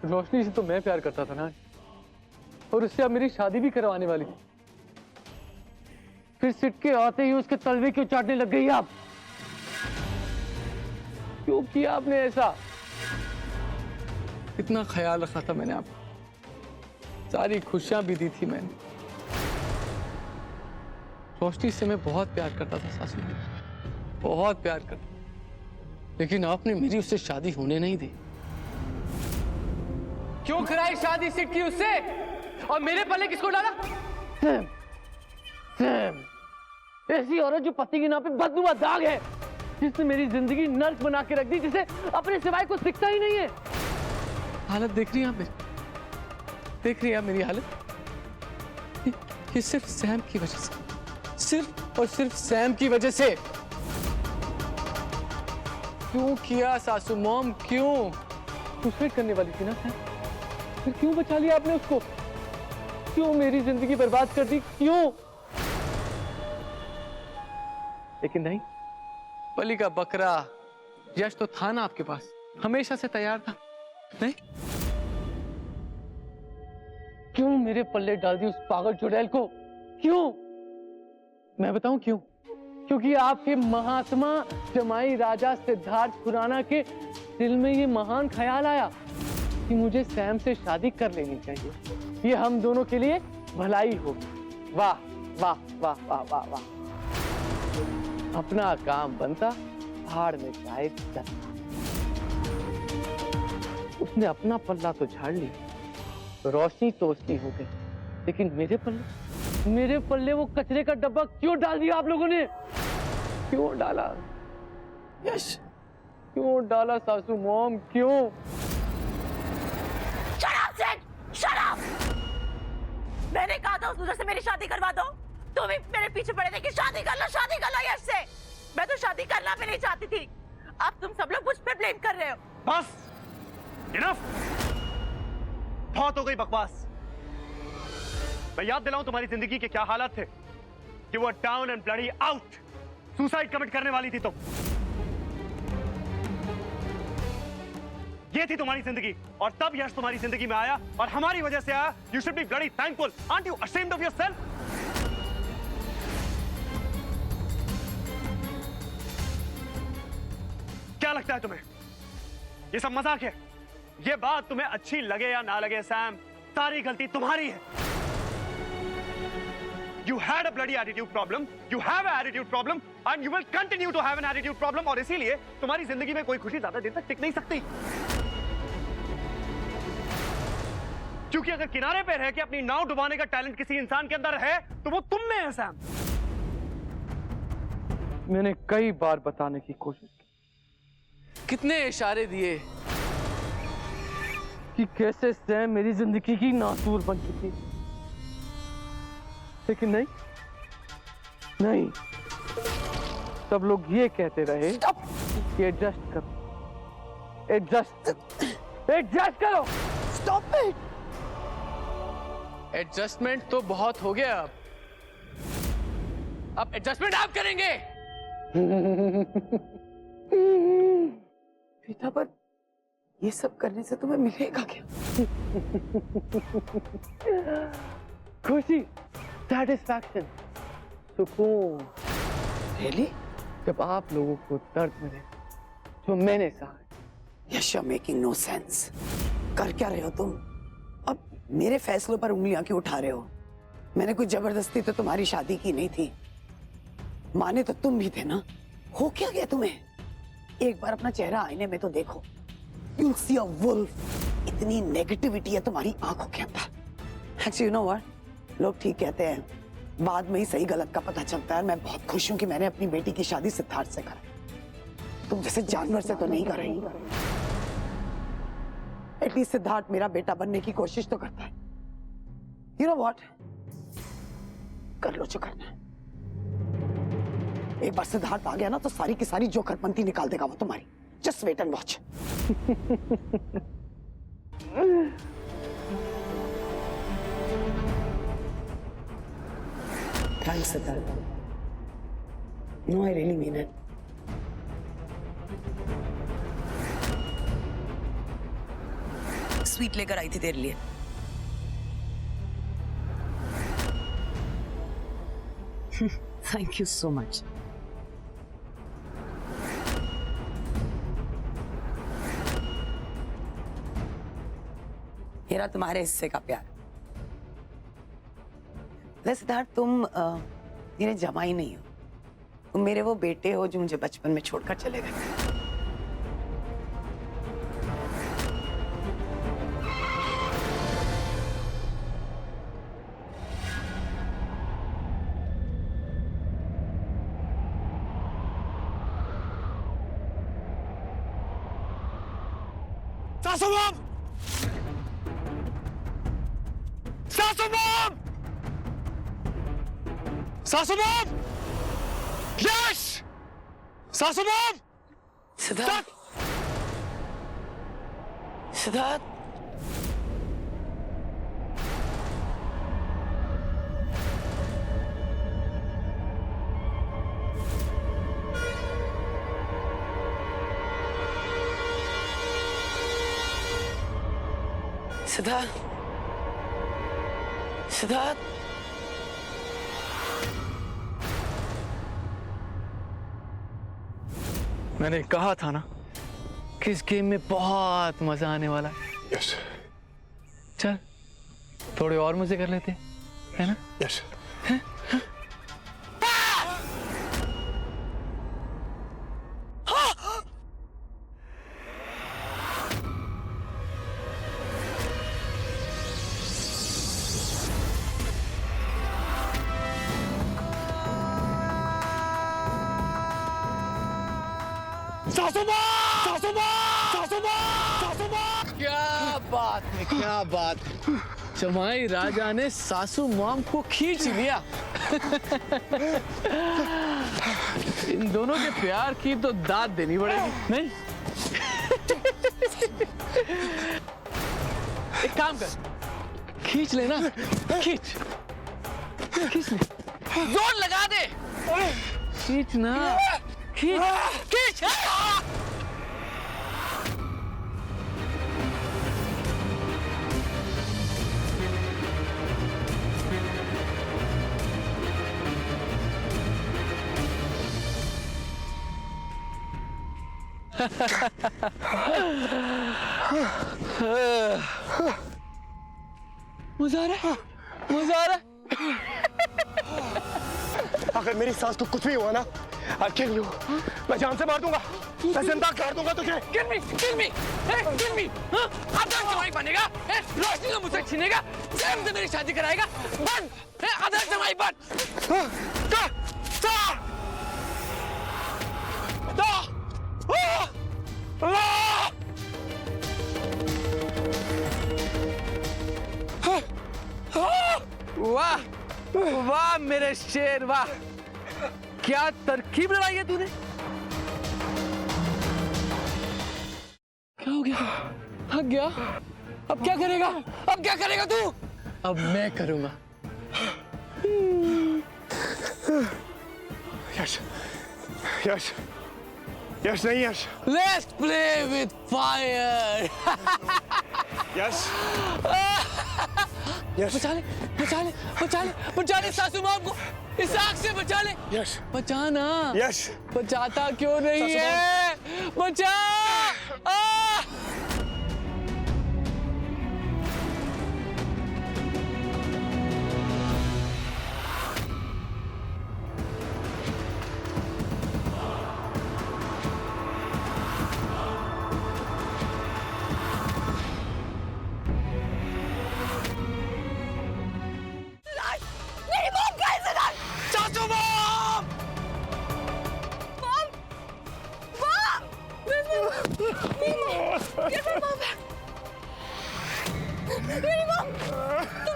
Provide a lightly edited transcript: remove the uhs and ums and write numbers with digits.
रोशनी से तो मैं प्यार करता था ना, और उससे अब मेरी शादी भी करवाने वाली थी। फिर सिटके आते ही उसके तलवे क्यों चाटने लग गई आप? क्यों किया आपने ऐसा? इतना ख्याल रखा था मैंने आपका, सारी खुशियां भी दी थी मैंने। रोशनी से मैं बहुत प्यार करता था सासू जी, बहुत प्यार करता, लेकिन आपने मेरी उससे शादी होने नहीं दी। क्यों कराई शादी सिट की उससे, और मेरे पल्ले किसको डाला? सैम, सैम, ऐसी औरत जो पति के नाम पे बदनुमा दाग है, जिसने मेरी जिंदगी नर्क बना के रख दी, जिसे अपने सिवाय को दिखता ही नहीं है। हालत देख रही हैं आप मेरी, देख रही हैं आप मेरी हालत? ये सिर्फ सैम की वजह से, सिर्फ और सिर्फ सैम की वजह से। क्यों किया सासू मॉम, क्यों? सुसाइड करने वाली थी ना सैम, फिर क्यों बचा लिया आपने उसको? क्यों मेरी जिंदगी बर्बाद कर दी, क्यों? लेकिन नहीं, बलि का बकरा यश तो था ना आपके पास, हमेशा से तैयार था। नहीं, क्यों मेरे पल्ले डाल दी उस पागल चुड़ैल को? क्यों? मैं बताऊं क्यों? क्योंकि आपके महात्मा जमाई राजा सिद्धार्थ खुराना के दिल में ये महान ख्याल आया कि मुझे सैम से शादी कर लेनी चाहिए, ये हम दोनों के लिए भलाई होगी। वाह वाह वाह वाह वाह वाह। अपना काम बनता, भाड़ में जाए चलता। उसने अपना पल्ला तो झाड़ लिया, रोशनी तो उसकी हो गई, लेकिन मेरे पल्ले वो कचरे का डब्बा क्यों डाल दिया आप लोगों ने? क्यों डाला यश, क्यों डाला सासू मॉम, क्यों? Shut up! मैंने कहा था उस दूसरे से मेरी शादी करवा दो, तुम भी मेरे पीछे पड़े थे कि शादी कर लो यश से। मैं तो शादी करना भी नहीं चाहती थी, अब तुम सब लोग मुझ पे ब्लेम कर रहे हो। बस, इनफ, बहुत हो गई बकवास। मैं याद दिलाऊं तुम्हारी जिंदगी के क्या हालात थे। You were down and bloody out. Suicide commit करने वाली थी तुम। ये थी तुम्हारी जिंदगी, और तब यश तुम्हारी जिंदगी में आया और हमारी वजह से आया। You should be bloody thankful. Aren't you ashamed of yourself? क्या लगता है तुम्हें ये सब मजाक है? ये बात तुम्हें अच्छी लगे या ना लगे सैम, सारी गलती तुम्हारी है। You had a bloody attitude problem. You have an attitude problem, and you will continue to have an attitude problem. और इसीलिए तुम्हारी जिंदगी में कोई खुशी ज्यादा देर तक टिक नहीं सकती। क्योंकि अगर किनारे पे रह के अपनी नाव डुबाने का टैलेंट किसी इंसान के अंदर है, तो वो तुम में है सैम। मैंने कई बार बताने की कोशिश की, कितने इशारे दिए कि कैसे सैम मेरी जिंदगी की नासूर बन चुकी, लेकिन नहीं, सब लोग ये कहते रहे कि एडजस्ट करो। Stop it. एडजस्टमेंट तो बहुत हो गया, अब एडजस्टमेंट आप करेंगे। बेटा, पर ये सब करने से तुम्हें मिलेगा क्या? खुशी, सैटिस्फैक्शन, सुकून। Really? जब आप लोगों को दर्द मिले जो मैंने सहा। Yes, you're making no sense. कर क्या रहे हो तुम? अब मेरे फैसलों पर उंगलियां क्यों उठा रहे हो? मैंने कोई जबरदस्ती तो तुम्हारी शादी की नहीं थी, माने तो तुम भी थे ना। हो क्या गया तुम्हें? एक बार अपना चेहरा आईने में तो देखो। You'll see a wolf. इतनी नेगेटिविटी है तुम्हारी आंखों के अंदर। Actually, you know what? लोग ठीक कहते हैं, बाद में ही सही गलत का पता चलता है। मैं बहुत खुश हूं कि मैंने अपनी बेटी की शादी सिद्धार्थ से करा। तुम जैसे जानवर से तो नहीं कर रही। एटलीस्ट सिद्धार्थ मेरा बेटा बनने की कोशिश तो करता है। You know what? कर लो जो करना है। एक बार सिद्धार्थ आ गया ना, तो सारी की सारी जोकरपंती निकाल देगा वो तुम्हारी। Just wait and watch. Thanks, Siddharth. No, I really mean it. Sweet लेकर आई थी तेरे लिए। Thank you so much. ये रहा तुम्हारे हिस्से का प्यार। वैसे सिद्धार्थ, तुम मेरे जमाई नहीं हो, तुम मेरे वो बेटे हो जो मुझे बचपन में छोड़कर चले गए। सासू मॉम! सासू मॉम! सासू मॉम! यश! सासू मॉम! सिद्धार्थ, सिद्धार्थ, सिद्धार्थ, सिद्धार्थ, मैंने कहा था ना कि इस गेम में बहुत मजा आने वाला है। यश, चल थोड़े और मजे कर लेते हैं, है ना? यश। सासू माँ! सासू माँ! सासू माँ! सासू माँ! क्या बात है, क्या बात है। जमाई राजा ने सासू मॉम को खींच लिया। इन दोनों के प्यार की तो दाद देनी पड़ेगी, नहीं? एक काम कर, खींच लेना, खींच, खींच ले, जोर लगा दे, खींचना, खींच, खींच। मजा आ रहा है, मजा आ रहा है। अगर मेरी सास को कुछ भी हुआ ना, I'll kill you. मैं जान से मार दूंगा, मैं जिंदा कर दूंगा तुझे। Kill me, kill me, kill me. हाँ? आदर्श जमाई बनेगा, रोशनी को मुझसे छीनेगा, प्रेम से मेरी शादी कराएगा, बन, आदर्श जमाई बन। वाह, वाह मेरे शेर, वाह, क्या तरकीब लगाई है तूने। क्या हो गया, थक गया? अब क्या करेगा, अब क्या करेगा तू? अब मैं करूंगा। यश, यश, यश नहीं यश। Let's play with fire. यश, यश, बचा ले, बचा ले, बचा ले, बचा ले सासू माँ को, इस आग से बचा ले। यश, बचाना। यश। बचाता क्यों नहीं सासू है? बचा। मेरी मॉम कहाँ है सिद्धार्थ? सासू मॉम! मॉम! मॉम! मेरी मॉम! मेरी मॉम है! मेरी मॉम! तुम